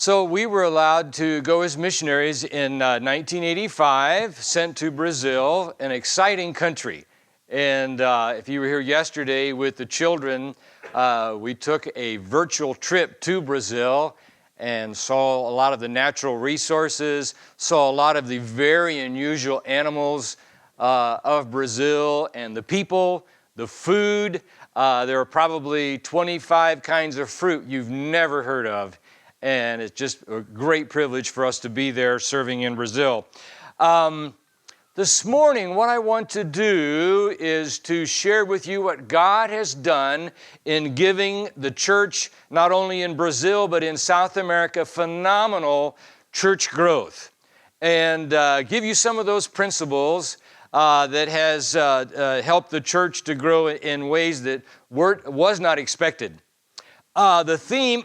So we were allowed to go as missionaries in 1985, sent to Brazil, an exciting country. And if you were here yesterday with the children, we took a virtual trip to Brazil and saw a lot of the natural resources, saw a lot of the very unusual animals of Brazil and the people, the food. There are probably 25 kinds of fruit you've never heard of. And it's just a great privilege for us to be there serving in Brazil. This morning, what I want to do is to share with you what God has done in giving the church, not only in Brazil, but in South America, phenomenal church growth. And give you some of those principles that has helped the church to grow in ways that was not expected. The theme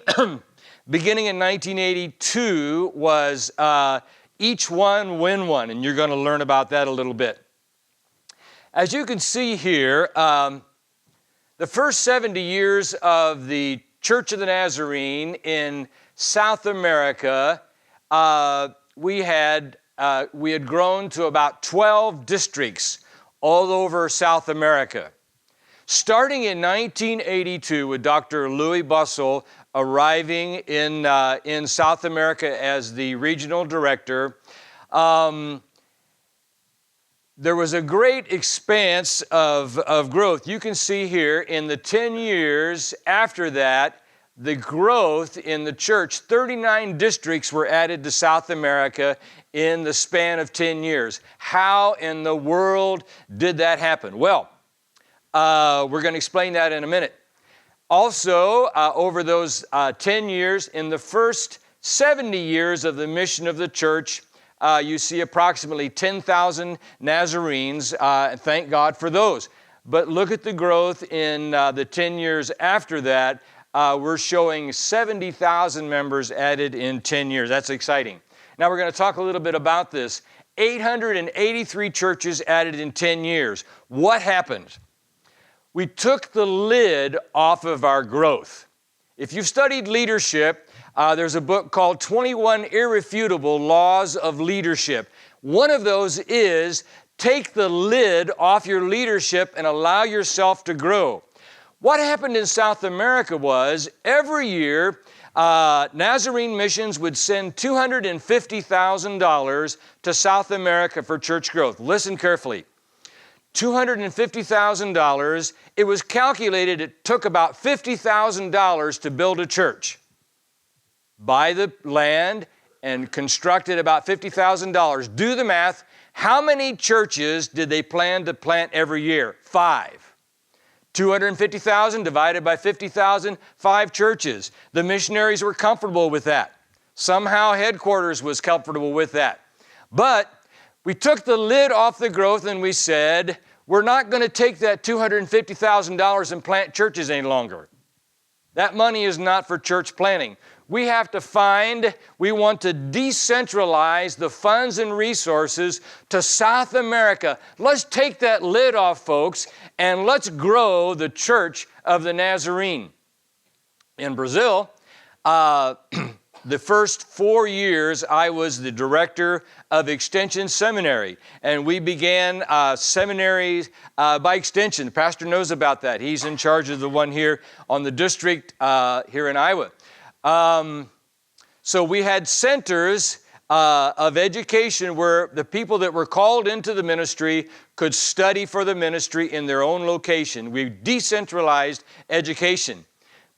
beginning in 1982 was each one win one, and you're going to learn about that a little bit. As you can see here, the first 70 years of the Church of the Nazarene in South America, we had grown to about 12 districts all over South America. Starting in 1982 with Dr. Louis Bussell arriving in South America as the regional director, there was a great expanse of growth. You can see here in the 10 years after that, the growth in the church, 39 districts were added to South America in the span of 10 years. How in the world did that happen? Well, we're going to explain that in a minute. Also, over those 10 years, in the first 70 years of the mission of the church, you see approximately 10,000 Nazarenes, and thank God for those. But look at the growth in the 10 years after that. We're showing 70,000 members added in 10 years. That's exciting. Now we're going to talk a little bit about this. 883 churches added in 10 years. What happened? We took the lid off of our growth. If you've studied leadership, there's a book called 21 Irrefutable Laws of Leadership. One of those is take the lid off your leadership and allow yourself to grow. What happened in South America was every year, Nazarene Missions would send $250,000 to South America for church growth. Listen carefully. $250,000. It was calculated it took about $50,000 to build a church. Buy the land and construct it about $50,000. Do the math. How many churches did they plan to plant every year? 5. 250,000 divided by 50,000, 5 churches. The missionaries were comfortable with that. Somehow headquarters was comfortable with that. But we took the lid off the growth and we said, we're not going to take that $250,000 and plant churches any longer. That money is not for church planting. We want to decentralize the funds and resources to South America. Let's take that lid off, folks, and let's grow the Church of the Nazarene. In Brazil, the first 4 years, I was the director of Extension Seminary, and we began seminaries by extension. The pastor knows about that. He's in charge of the one here on the district here in Iowa. So we had centers of education where the people that were called into the ministry could study for the ministry in their own location. We decentralized education.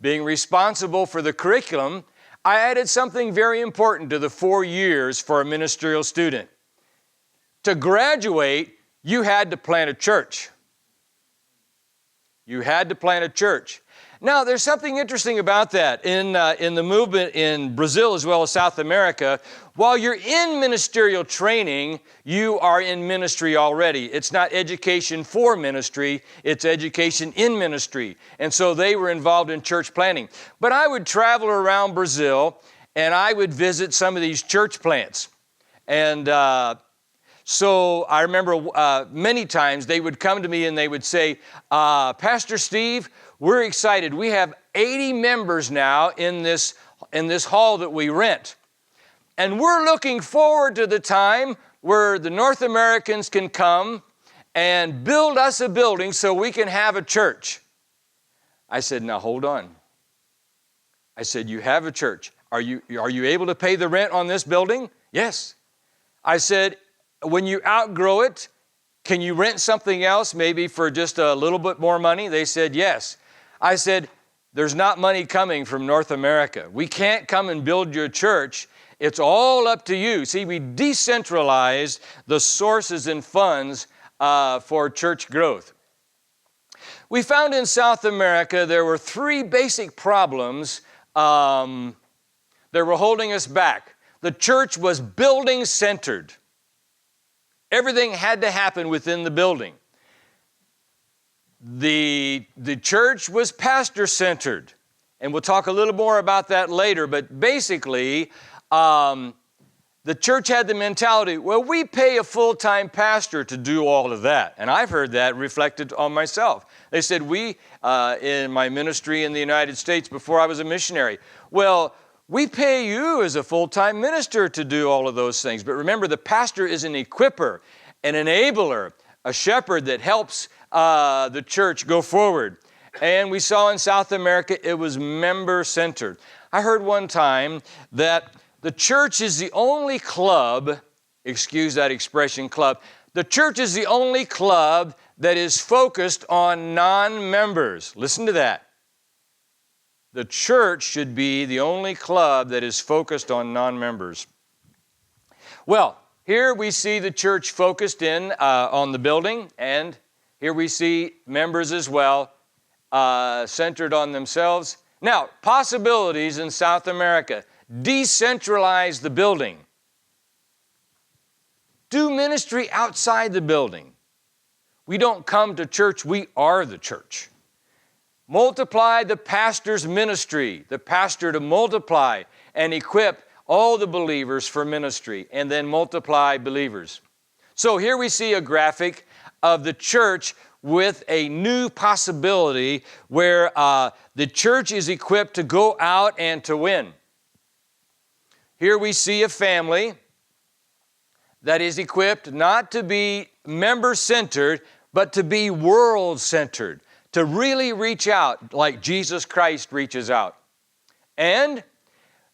Being responsible for the curriculum, I added something very important to the 4 years for a ministerial student. To graduate, you had to plant a church. You had to plant a church. Now, there's something interesting about that in the movement in Brazil as well as South America. While you're in ministerial training, you are in ministry already. It's not education for ministry, it's education in ministry. And so they were involved in church planting. But I would travel around Brazil and I would visit some of these church plants. And so I remember many times they would come to me and they would say, Pastor Steve, we're excited. We have 80 members now in this in this hall that we rent. And we're looking forward to the time where the North Americans can come and build us a building so we can have a church. I said, now hold on. I said, you have a church. Are you able to pay the rent on this building? Yes. I said, when you outgrow it, can you rent something else maybe for just a little bit more money? They said, yes. I said, there's not money coming from North America. We can't come and build your church. It's all up to you. See, we decentralized the sources and funds for church growth. We found in South America there were three basic problems that were holding us back. The church was building-centered. Everything had to happen within the building. The church was pastor-centered, and we'll talk a little more about that later, but basically, the church had the mentality, well, we pay a full-time pastor to do all of that, and I've heard that reflected on myself. They said, in my ministry in the United States before I was a missionary, well, we pay you as a full-time minister to do all of those things. But remember, the pastor is an equipper, an enabler, a shepherd that helps the church go forward. And we saw in South America, it was member-centered. I heard one time that the church is the only club, excuse that expression, club, the church is the only club that is focused on non-members. Listen to that. The church should be the only club that is focused on non-members. Well, here we see the church focused in on the building, and here we see members as well, centered on themselves. Now, possibilities in South America. Decentralize the building. Do ministry outside the building. We don't come to church, we are the church. Multiply the pastor's ministry, the pastor to multiply and equip all the believers for ministry, and then multiply believers. So here we see a graphic of the church with a new possibility where the church is equipped to go out and to win. Here we see a family that is equipped not to be member-centered, but to be world-centered, to really reach out like Jesus Christ reaches out. And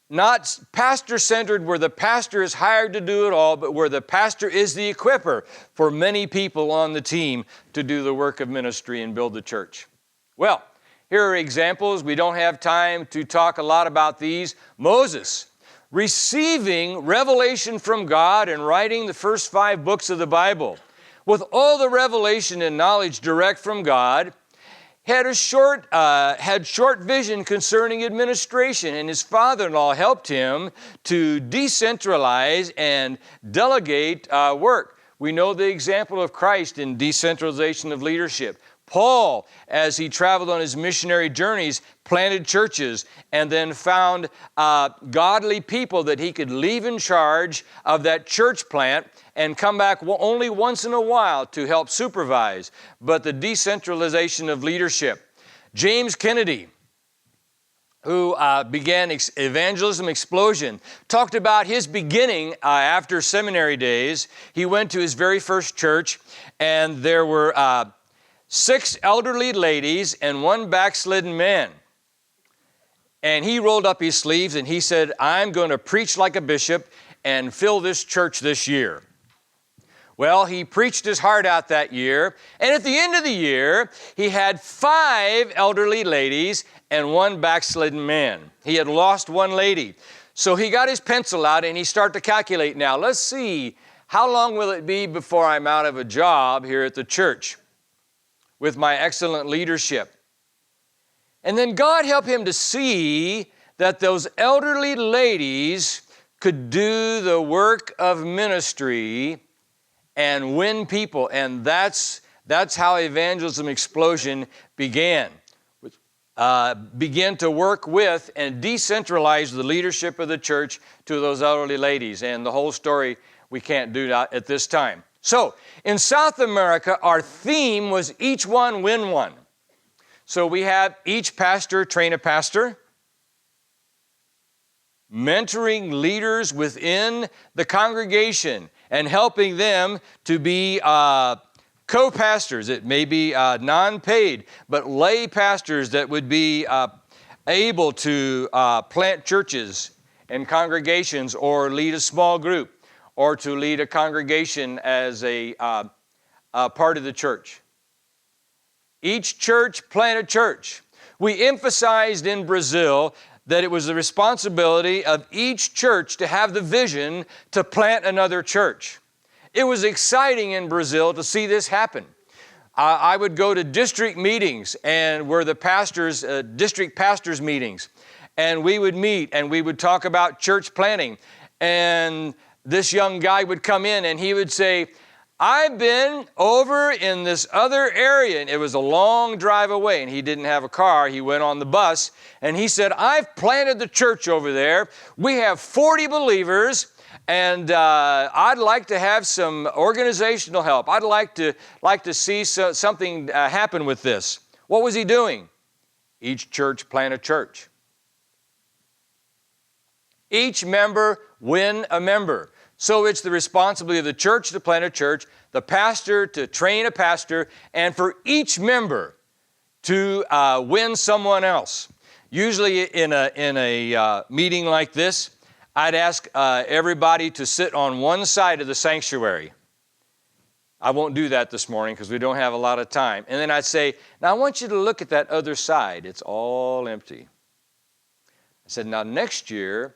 not pastor-centered where the pastor is hired to do it all, but where the pastor is the equipper for many people on the team to do the work of ministry and build the church. Well, here are examples. We don't have time to talk a lot about these. Moses, receiving revelation from God and writing the first 5 books of the Bible. With all the revelation and knowledge direct from God, had short vision concerning administration, and his father-in-law helped him to decentralize and delegate work. We know the example of Christ in decentralization of leadership. Paul, as he traveled on his missionary journeys, planted churches and then found godly people that he could leave in charge of that church plant and come back only once in a while to help supervise. But the decentralization of leadership. James Kennedy, who began evangelism explosion, talked about his beginning after seminary days. He went to his very first church, and there were 6 elderly ladies and 1 backslidden man. And he rolled up his sleeves and he said, I'm going to preach like a bishop and fill this church this year. Well, he preached his heart out that year, and at the end of the year, he had 5 elderly ladies and 1 backslidden man. He had lost 1 lady. So he got his pencil out and he started to calculate, now let's see, how long will it be before I'm out of a job here at the church with my excellent leadership? And then God helped him to see that those elderly ladies could do the work of ministry and win people. And that's how evangelism explosion began. Began to work with and decentralize the leadership of the church to those elderly ladies. And the whole story we can't do that at this time. So, in South America, our theme was each one win one. So we have each pastor train a pastor. mentoring leaders within the congregation and helping them to be co-pastors. It may be non-paid, but lay pastors that would be able to plant churches and congregations, or lead a small group, or to lead a congregation as a part of the church. Each church planted church. We emphasized in Brazil that it was the responsibility of each church to have the vision to plant another church. It was exciting in Brazil to see this happen. I would go to district meetings, and where the pastors, district pastors meetings, and we would meet and we would talk about church planting. And this young guy would come in and he would say, I've been over in this other area, and it was a long drive away, and he didn't have a car. He went on the bus, and he said, I've planted the church over there. We have 40 believers, and I'd like to have some organizational help. I'd like to see something happen with this. What was he doing? Each church plant a church. Each member win a member. So it's the responsibility of the church to plant a church, the pastor to train a pastor, and for each member to win someone else. Usually in a meeting like this, I'd ask everybody to sit on one side of the sanctuary. I won't do that this morning because we don't have a lot of time. And then I'd say, now I want you to look at that other side. It's all empty. I said, now next year,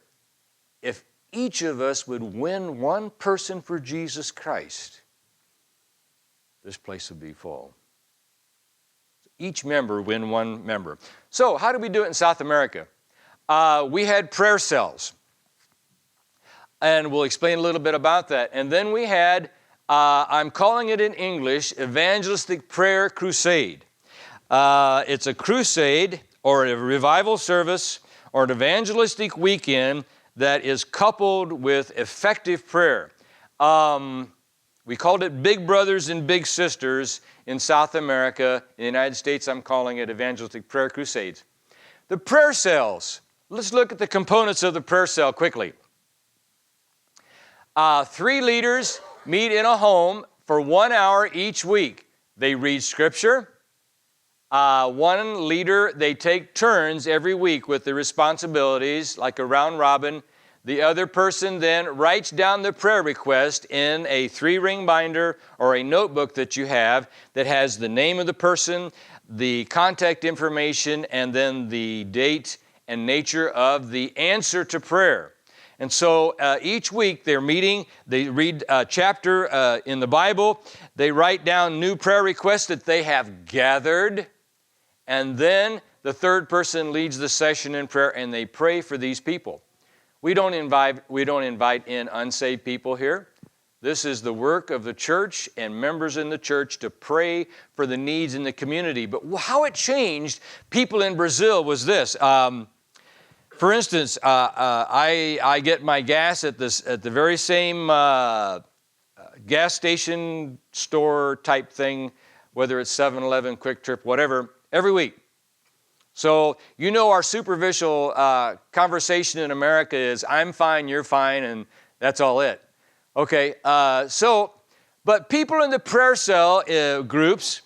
if each of us would win one person for Jesus Christ, this place would be full. Each member win one member. So how do we do it in South America? We had prayer cells, and we'll explain a little bit about that. And then we had, I'm calling it in English, evangelistic prayer crusade. It's a crusade or a revival service or an evangelistic weekend that is coupled with effective prayer. We called it Big Brothers and Big Sisters in South America. In the United States, I'm calling it Evangelistic Prayer Crusades. The prayer cells. Let's look at the components of the prayer cell quickly. 3 leaders meet in a home for 1 hour each week. They read Scripture. One leader, they take turns every week with the responsibilities, like a round robin. The other person then writes down the prayer request in a 3-ring binder or a notebook that you have that has the name of the person, the contact information, and then the date and nature of the answer to prayer. And so each week they're meeting, they read a chapter in the Bible, they write down new prayer requests that they have gathered, and then the third person leads the session in prayer, and they pray for these people. We don't invite in unsaved people here. This is the work of the church and members in the church to pray for the needs in the community. But how it changed people in Brazil was this. For instance, I get my gas at the very same gas station store type thing, whether it's 7-Eleven, Quick Trip, whatever, every week. So you know our superficial conversation in America is, I'm fine, you're fine, and that's all it. Okay, but people in the prayer cell groups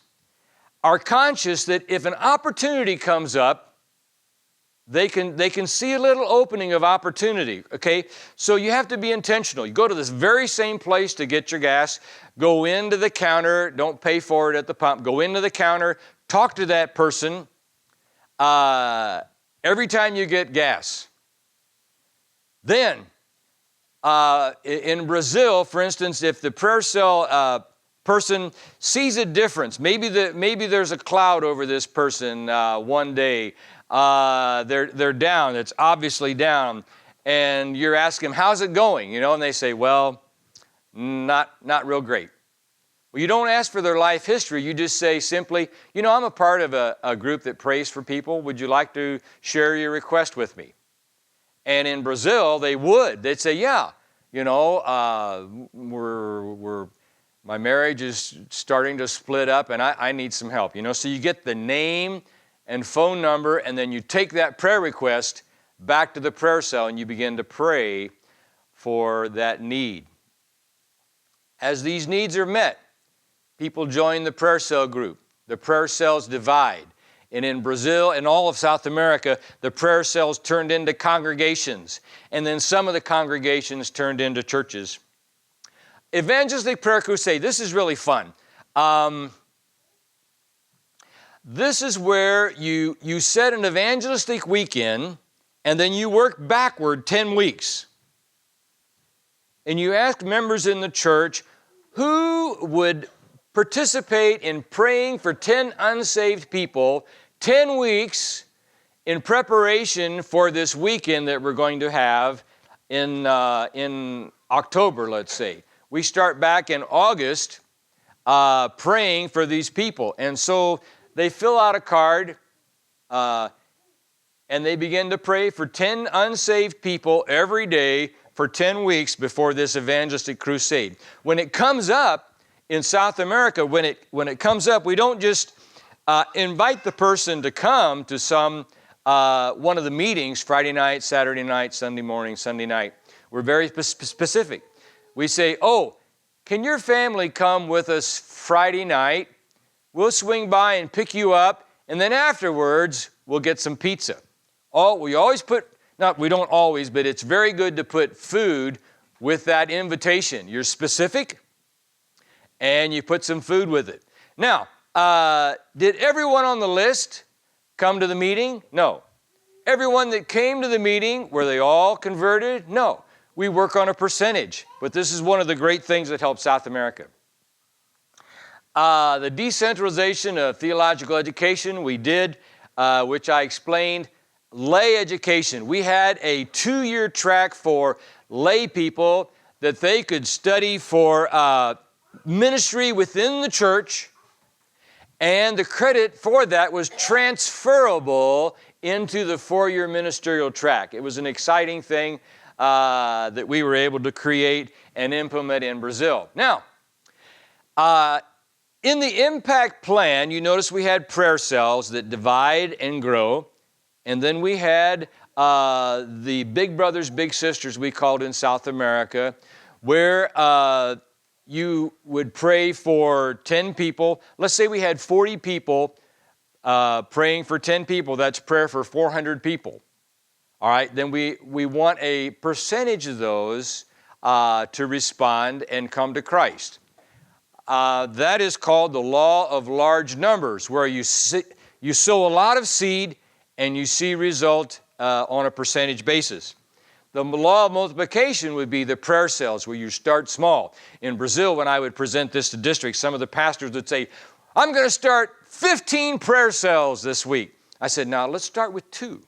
are conscious that if an opportunity comes up, they can see a little opening of opportunity, okay? So you have to be intentional. You go to this very same place to get your gas, go into the counter, don't pay for it at the pump, go into the counter, talk to that person every time you get gas. Then, in Brazil, for instance, if the prayer cell person sees a difference, maybe there's a cloud over this person one day, they're down, it's obviously down, and you're asking them, how's it going? You know, and they say, well, not real great. Well, you don't ask for their life history. You just say simply, you know, I'm a part of a group that prays for people. Would you like to share your request with me? And in Brazil, they'd say, yeah, you know, my marriage is starting to split up and I need some help. You know, so you get the name and phone number, and then you take that prayer request back to the prayer cell and you begin to pray for that need. As these needs are met, people join the prayer cell group. The prayer cells divide. And in Brazil and all of South America, the prayer cells turned into congregations. And then some of the congregations turned into churches. Evangelistic Prayer Crusade, this is really fun. This is where you set an evangelistic weekend and then you work backward 10 weeks. And you ask members in the church who would participate in praying for 10 unsaved people 10 weeks in preparation for this weekend that we're going to have in October, let's say. We start back in August praying for these people. And so they fill out a card and they begin to pray for 10 unsaved people every day for 10 weeks before this evangelistic crusade. When it comes up in South America, when it comes up, we don't just invite the person to come to some one of the meetings, Friday night, Saturday night, Sunday morning, Sunday night. We're very specific. We say, oh, can your family come with us Friday night? We'll swing by and pick you up, and then afterwards, we'll get some pizza. We always put, we don't always, but it's very good to put food with that invitation. You're specific, and you put some food with it. Now, did everyone on the list come to the meeting? No. Everyone that came to the meeting, were they all converted? No. We work on a percentage, but this is one of the great things that helps South America. The decentralization of theological education we did, which I explained. Lay education. We had a 2-year track for lay people that they could study for ministry within the church, and the credit for that was transferable into the 4-year ministerial track. It was an exciting thing that we were able to create and implement in Brazil. Now, in the impact plan, you notice we had prayer cells that divide and grow. And then we had the big brothers, big sisters, we called in South America, where you would pray for 10 people. Let's say we had 40 people praying for 10 people. That's prayer for 400 people. All right, then we want a percentage of those to respond and come to Christ. That is called the law of large numbers, where you sow a lot of seed and you see result on a percentage basis. The law of multiplication would be the prayer cells, where you start small. In Brazil, when I would present this to districts, some of the pastors would say, I'm going to start 15 prayer cells this week. I said, now let's start with 2.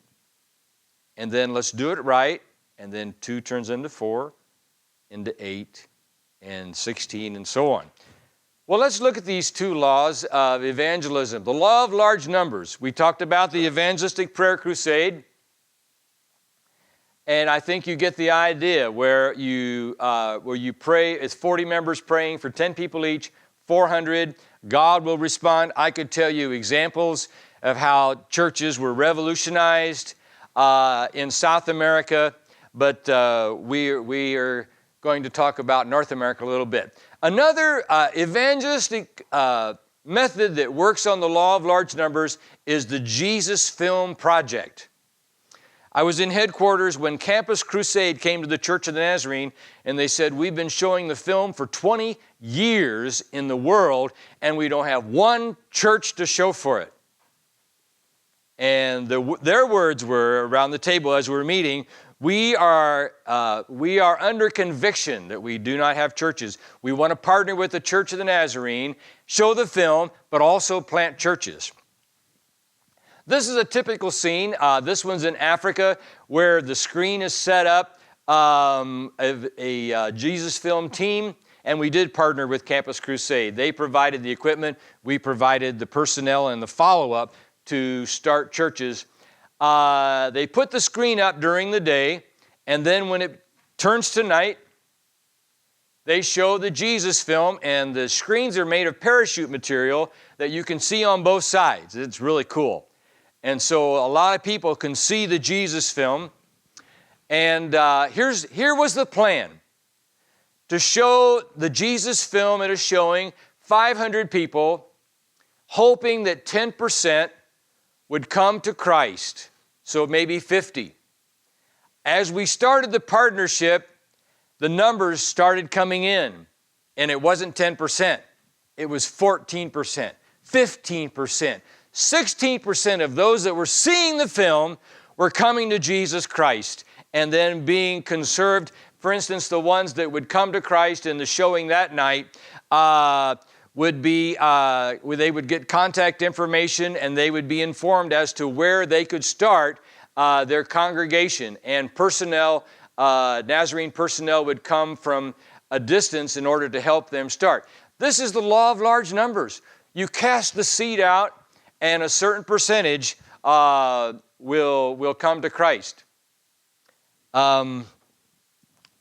And then let's do it right, and then 2 turns into 4, into 8, and 16, and so on. Well, let's look at these 2 laws of evangelism. The law of large numbers. We talked about the evangelistic prayer crusade, and I think you get the idea where you pray. It's 40 members praying for 10 people each, 400. God will respond. I could tell you examples of how churches were revolutionized in South America, but we are going to talk about North America a little bit. Another evangelistic method that works on the law of large numbers is the Jesus Film Project. I was in headquarters when Campus Crusade came to the Church of the Nazarene, and they said, we've been showing the film for 20 years in the world, and we don't have one church to show for it. And their words were, around the table as we were meeting, we are under conviction that we do not have churches. We want to partner with the Church of the Nazarene, show the film, but also plant churches. This is a typical scene. This one's in Africa, where the screen is set up, a Jesus Film team, and we did partner with Campus Crusade. They provided the equipment, we provided the personnel and the follow-up to start churches. They put the screen up during the day, and then when it turns to night, they show the Jesus film, and the screens are made of parachute material that you can see on both sides. It's really cool. And so a lot of people can see the Jesus film. And here was the plan. To show the Jesus film, it is showing 500 people, hoping that 10% would come to Christ. So maybe 50. As we started the partnership, the numbers started coming in. And it wasn't 10%. It was 14%, 15%, 16% of those that were seeing the film were coming to Jesus Christ and then being conserved. For instance, the ones that would come to Christ in the showing that night they would get contact information and they would be informed as to where they could start their congregation. And personnel, Nazarene personnel would come from a distance in order to help them start. This is the law of large numbers. You cast the seed out and a certain percentage will come to Christ. One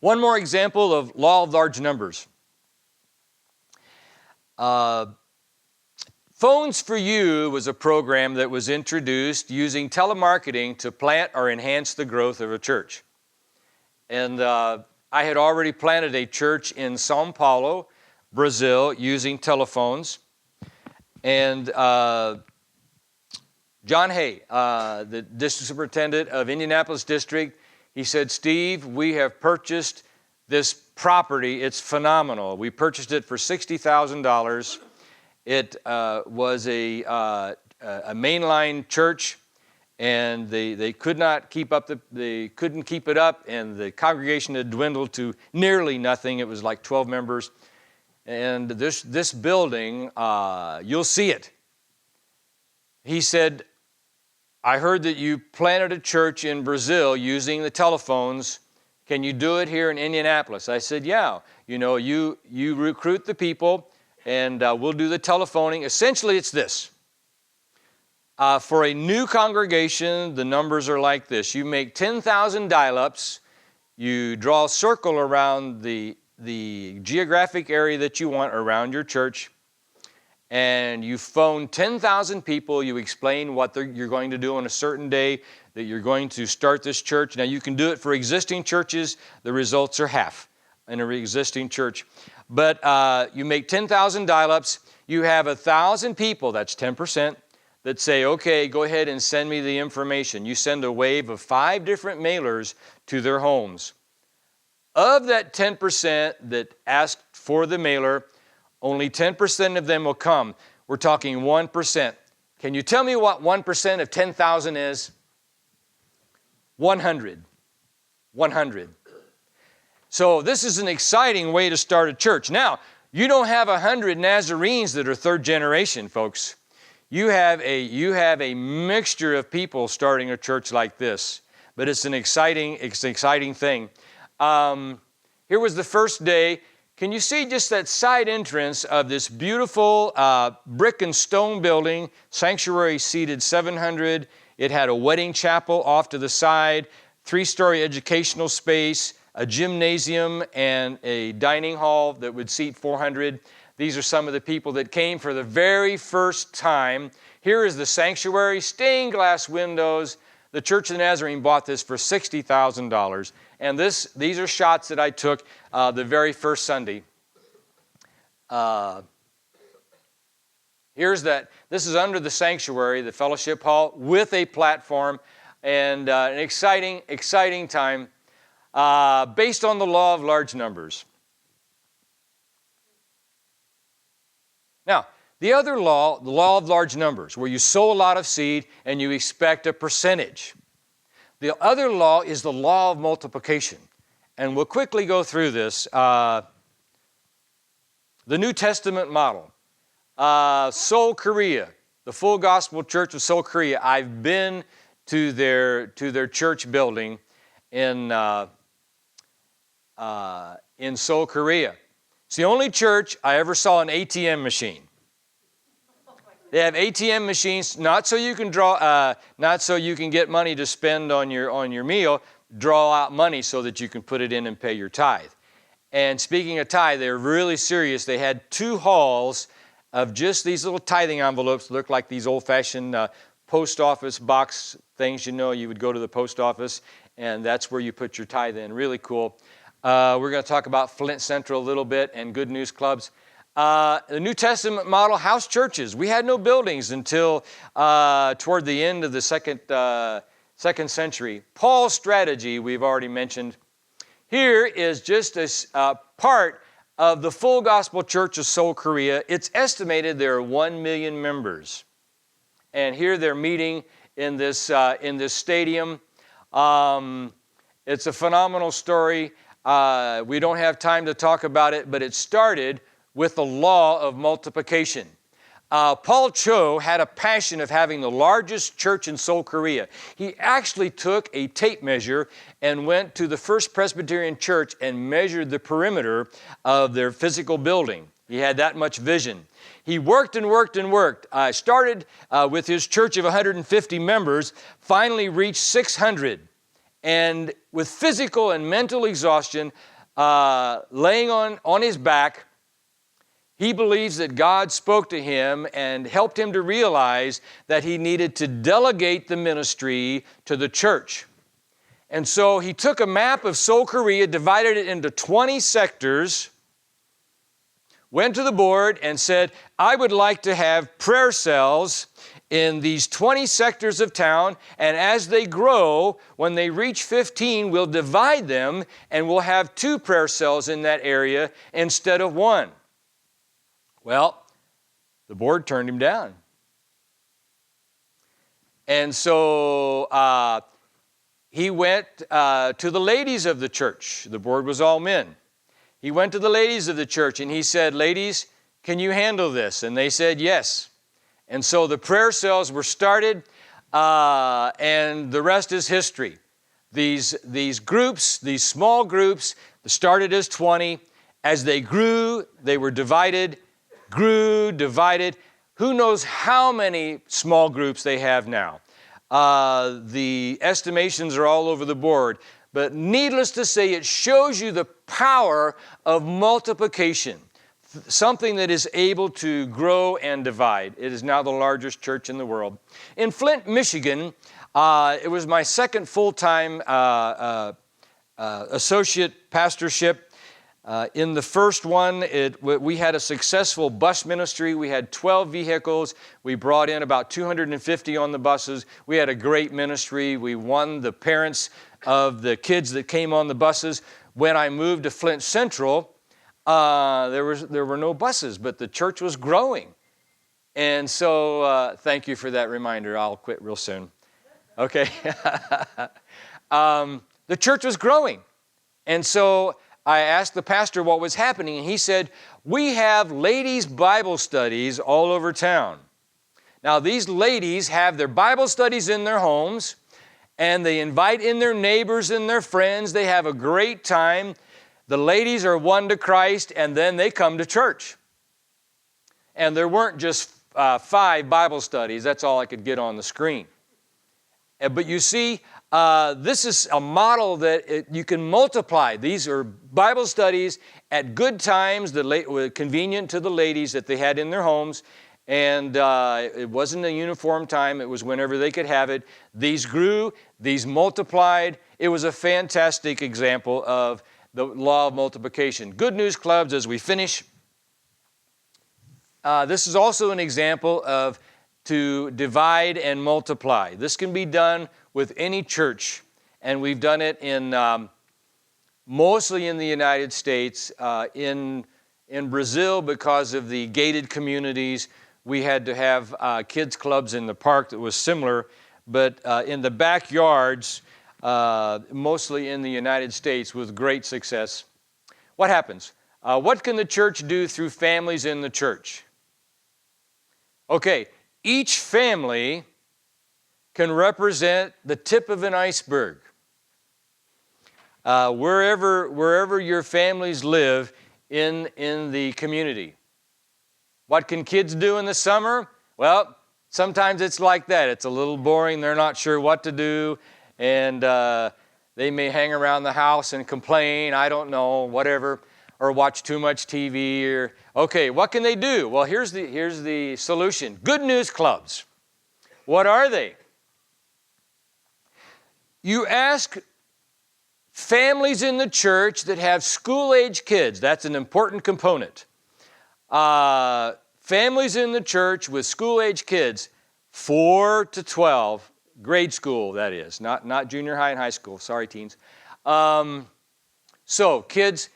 more example of law of large numbers. Phones for You was a program that was introduced using telemarketing to plant or enhance the growth of a church. And I had already planted a church in São Paulo, Brazil, using telephones. And John Hay, the district superintendent of Indianapolis District, he said, "Steve, we have purchased this property. It's phenomenal. We purchased it for $60,000. It was a mainline church, and they could not keep up they couldn't keep it up, and the congregation had dwindled to nearly nothing. It was like 12 members. And this building, you'll see it." He said, "I heard that you planted a church in Brazil using the telephones. Can you do it here in Indianapolis?" I said, "Yeah. You recruit the people, and we'll do the telephoning." Essentially, it's this. For a new congregation, the numbers are like this. You make 10,000 dial-ups. You draw a circle around the geographic area that you want around your church, and you phone 10,000 people. You explain what you're going to do on a certain day, that you're going to start this church. Now, you can do it for existing churches. The results are half in an existing church. But you make 10,000 dial-ups. You have 1,000 people, that's 10%, that say, "Okay, go ahead and send me the information." You send a wave of 5 different mailers to their homes. Of that 10% that asked for the mailer, only 10% of them will come. We're talking 1%. Can you tell me what 1% of 10,000 is? 100. 100. So this is an exciting way to start a church. Now, you don't have 100 Nazarenes that are third generation, folks. You have a mixture of people starting a church like this. But it's an exciting thing. Here was the first day. Can you see just that side entrance of this beautiful brick and stone building? Sanctuary seated 700. It had a wedding chapel off to the side, 3-story educational space, a gymnasium, and a dining hall that would seat 400. These are some of the people that came for the very first time. Here is the sanctuary, stained glass windows. The Church of the Nazarene bought this for $60,000. And these are shots that I took the very first Sunday. This is under the sanctuary, the fellowship hall, with a platform, and an exciting time based on the law of large numbers. Now, the other law, the law of large numbers, where you sow a lot of seed and you expect a percentage. The other law is the law of multiplication. And we'll quickly go through this. The New Testament model. Seoul, Korea, the Full Gospel Church of Seoul, Korea. I've been to their church building in Seoul, Korea. It's the only church I ever saw an ATM machine. They have ATM machines, not so you can not so you can get money to spend on your meal. Draw out money so that you can put it in and pay your tithe. And speaking of tithe, they're really serious. They had 2 halls of just these little tithing envelopes, look like these old-fashioned post office box things. You would go to the post office, and that's where you put your tithe in. Really cool. We're going to talk about Flint Central a little bit and Good News Clubs. The New Testament model house churches. We had no buildings until toward the end of the second century. Paul's strategy, we've already mentioned. Here is just a part of the full gospel church of Seoul, Korea. It's estimated there are 1 million members. And here they're meeting in this stadium. It's a phenomenal story. We don't have time to talk about it, but it started with the law of multiplication. Paul Cho had a passion of having the largest church in Seoul, Korea. He actually took a tape measure and went to the First Presbyterian Church and measured the perimeter of their physical building. He had that much vision. He worked and worked and worked. Started with his church of 150 members, finally reached 600. And with physical and mental exhaustion, laying on his back, he believes that God spoke to him and helped him to realize that he needed to delegate the ministry to the church. And so he took a map of Seoul, Korea, divided it into 20 sectors, went to the board and said, I would like to have prayer cells in these 20 sectors of town, and as they grow, when they reach 15, we'll divide them and we'll have 2 prayer cells in that area instead of 1. Well, the board turned him down. And so he went to the ladies of the church. The board was all men. He went to the ladies of the church and he said, ladies, can you handle this? And they said, yes. And so the prayer cells were started, and the rest is history. These groups, these small groups, started as 20. As they grew, they were divided, grew, divided. Who knows how many small groups they have now? The estimations are all over the board. But needless to say, it shows you the power of multiplication. Something that is able to grow and divide. It is now the largest church in the world. In Flint, Michigan, it was my second full-time associate pastorship. In the first one, we had a successful bus ministry. We had 12 vehicles. We brought in about 250 on the buses. We had a great ministry. We won the parents of the kids that came on the buses. When I moved to Flint Central, there were no buses, but the church was growing. And so thank you for that reminder. I'll quit real soon. Okay. The church was growing. And so I asked the pastor what was happening, and he said, we have ladies' Bible studies all over town. Now, these ladies have their Bible studies in their homes, and they invite in their neighbors and their friends. They have a great time. The ladies are won to Christ, and then they come to church. And there weren't just 5 Bible studies. That's all I could get on the screen. But you see, this is a model that you can multiply. These are Bible studies at good times, convenient to the ladies that they had in their homes. And it wasn't a uniform time. It was whenever they could have it. These grew. These multiplied. It was a fantastic example of the law of multiplication. Good News Clubs, as we finish. This is also an example of to divide and multiply. This can be done with any church, and we've done it in mostly in the United States. In Brazil, because of the gated communities, we had to have kids clubs in the park that was similar, but in the backyards, mostly in the United States with great success. What happens? What can the church do through families in the church? Okay, each family can represent the tip of an iceberg. Wherever your families live in the community. What can kids do in the summer? Well, sometimes it's like that. It's a little boring. They're not sure what to do. And they may hang around the house and complain, I don't know, whatever, or watch too much TV. Okay, what can they do? Well, here's the solution. Good News Clubs. What are they? You ask families in the church that have school-age kids. That's an important component. Families in the church with school-age kids, 4 to 12, grade school that is, not junior high and high school. Sorry, teens. So kids,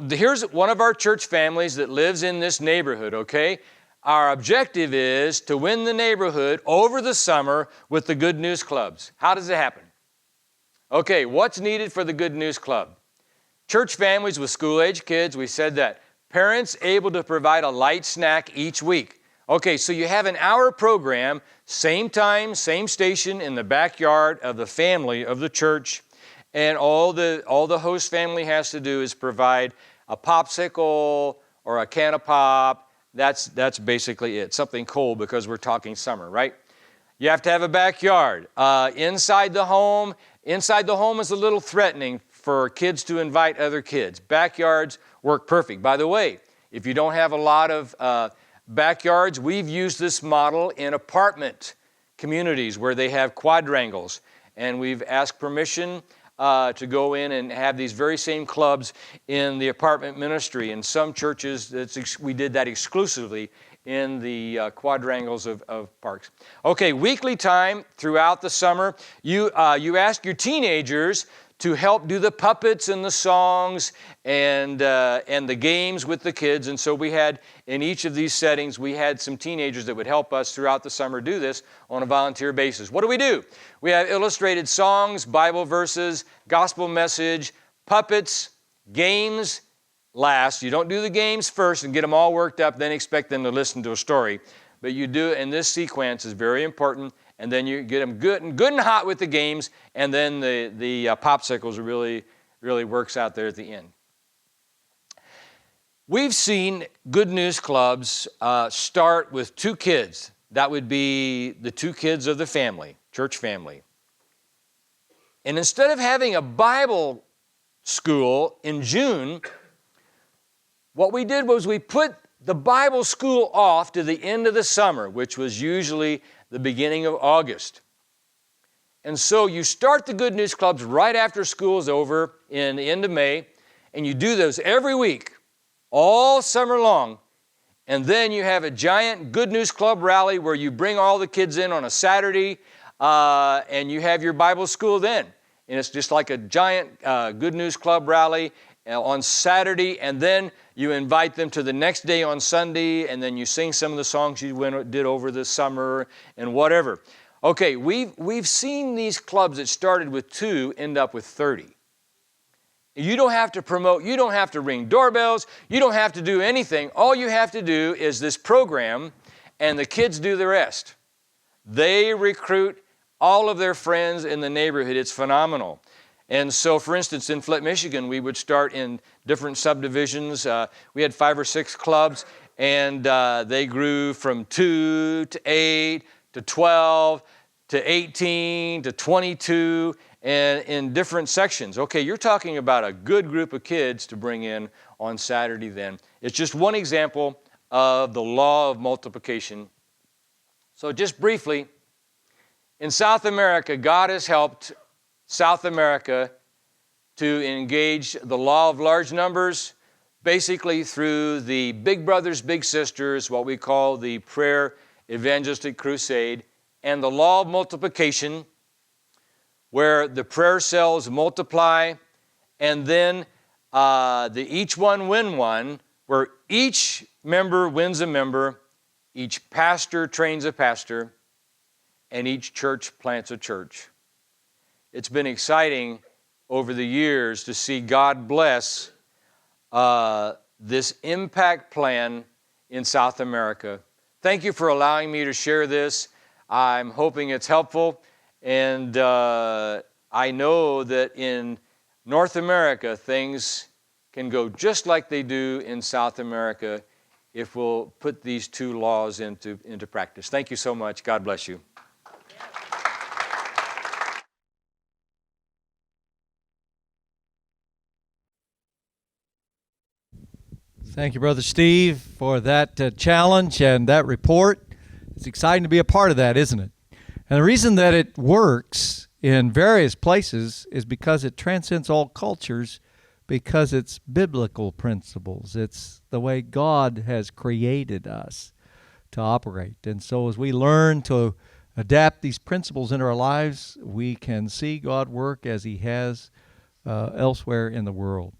here's one of our church families that lives in this neighborhood, okay? Our objective is to win the neighborhood over the summer with the Good News Clubs. How does it happen? Okay, what's needed for the Good News Club? Church families with school-age kids, we said that. Parents able to provide a light snack each week. Okay, so you have an hour program, same time, same station in the backyard of the family of the church, and all the host family has to do is provide a popsicle or a can of pop. That's basically it. Something cold because we're talking summer, right? You have to have a backyard. Inside the home is a little threatening for kids to invite other kids. Backyards work perfect. By the way, if you don't have a lot of backyards, we've used this model in apartment communities where they have quadrangles, and we've asked permission to go in and have these very same clubs in the apartment ministry. In some churches, we did that exclusively in the quadrangles of parks. Okay, weekly time throughout the summer. You ask your teenagers to help do the puppets and the songs and the games with the kids. And so we had, in each of these settings, we had some teenagers that would help us throughout the summer do this on a volunteer basis. What do? We have illustrated songs, Bible verses, gospel message, puppets, games last. You don't do the games first and get them all worked up, then expect them to listen to a story. But you do it in this sequence is very important. And then you get them good and hot with the games, and then the popsicles really works out there at the end. We've seen Good News Clubs start with 2 kids. That would be the 2 kids of the family, church family. And instead of having a Bible school in June, what we did was we put the Bible school off to the end of the summer, which was usually the beginning of August. And so you start the Good News Clubs right after school is over in the end of May, and you do those every week, all summer long. And then you have a giant Good News Club rally where you bring all the kids in on a Saturday, and you have your Bible school then. And it's just like a giant Good News Club rally on Saturday, and then you invite them to the next day on Sunday, and then you sing some of the songs you did over the summer and whatever. Okay, we've seen these clubs that started with 2 end up with 30. You don't have to promote, you don't have to ring doorbells, you don't have to do anything. All you have to do is this program, and the kids do the rest. They recruit all of their friends in the neighborhood. It's phenomenal. And so, for instance, in Flint, Michigan, we would start in different subdivisions. We had 5 or 6 clubs, and they grew from 2 to 8 to 12 to 18 to 22, and in different sections. Okay, you're talking about a good group of kids to bring in on Saturday then. It's just one example of the law of multiplication. So just briefly, in South America, God has helped South America to engage the law of large numbers, basically through the Big Brothers, Big Sisters, what we call the Prayer Evangelistic Crusade, and the law of multiplication, where the prayer cells multiply, and then the each one win one, where each member wins a member, each pastor trains a pastor, and each church plants a church. It's been exciting over the years to see God bless this impact plan in South America. Thank you for allowing me to share this. I'm hoping it's helpful, and I know that in North America things can go just like they do in South America if we'll put these 2 laws into practice. Thank you so much. God bless you. Thank you, Brother Steve, for that challenge and that report. It's exciting to be a part of that, isn't it? And the reason that it works in various places is because it transcends all cultures, because it's biblical principles. It's the way God has created us to operate. And so as we learn to adapt these principles into our lives, we can see God work as He has elsewhere in the world.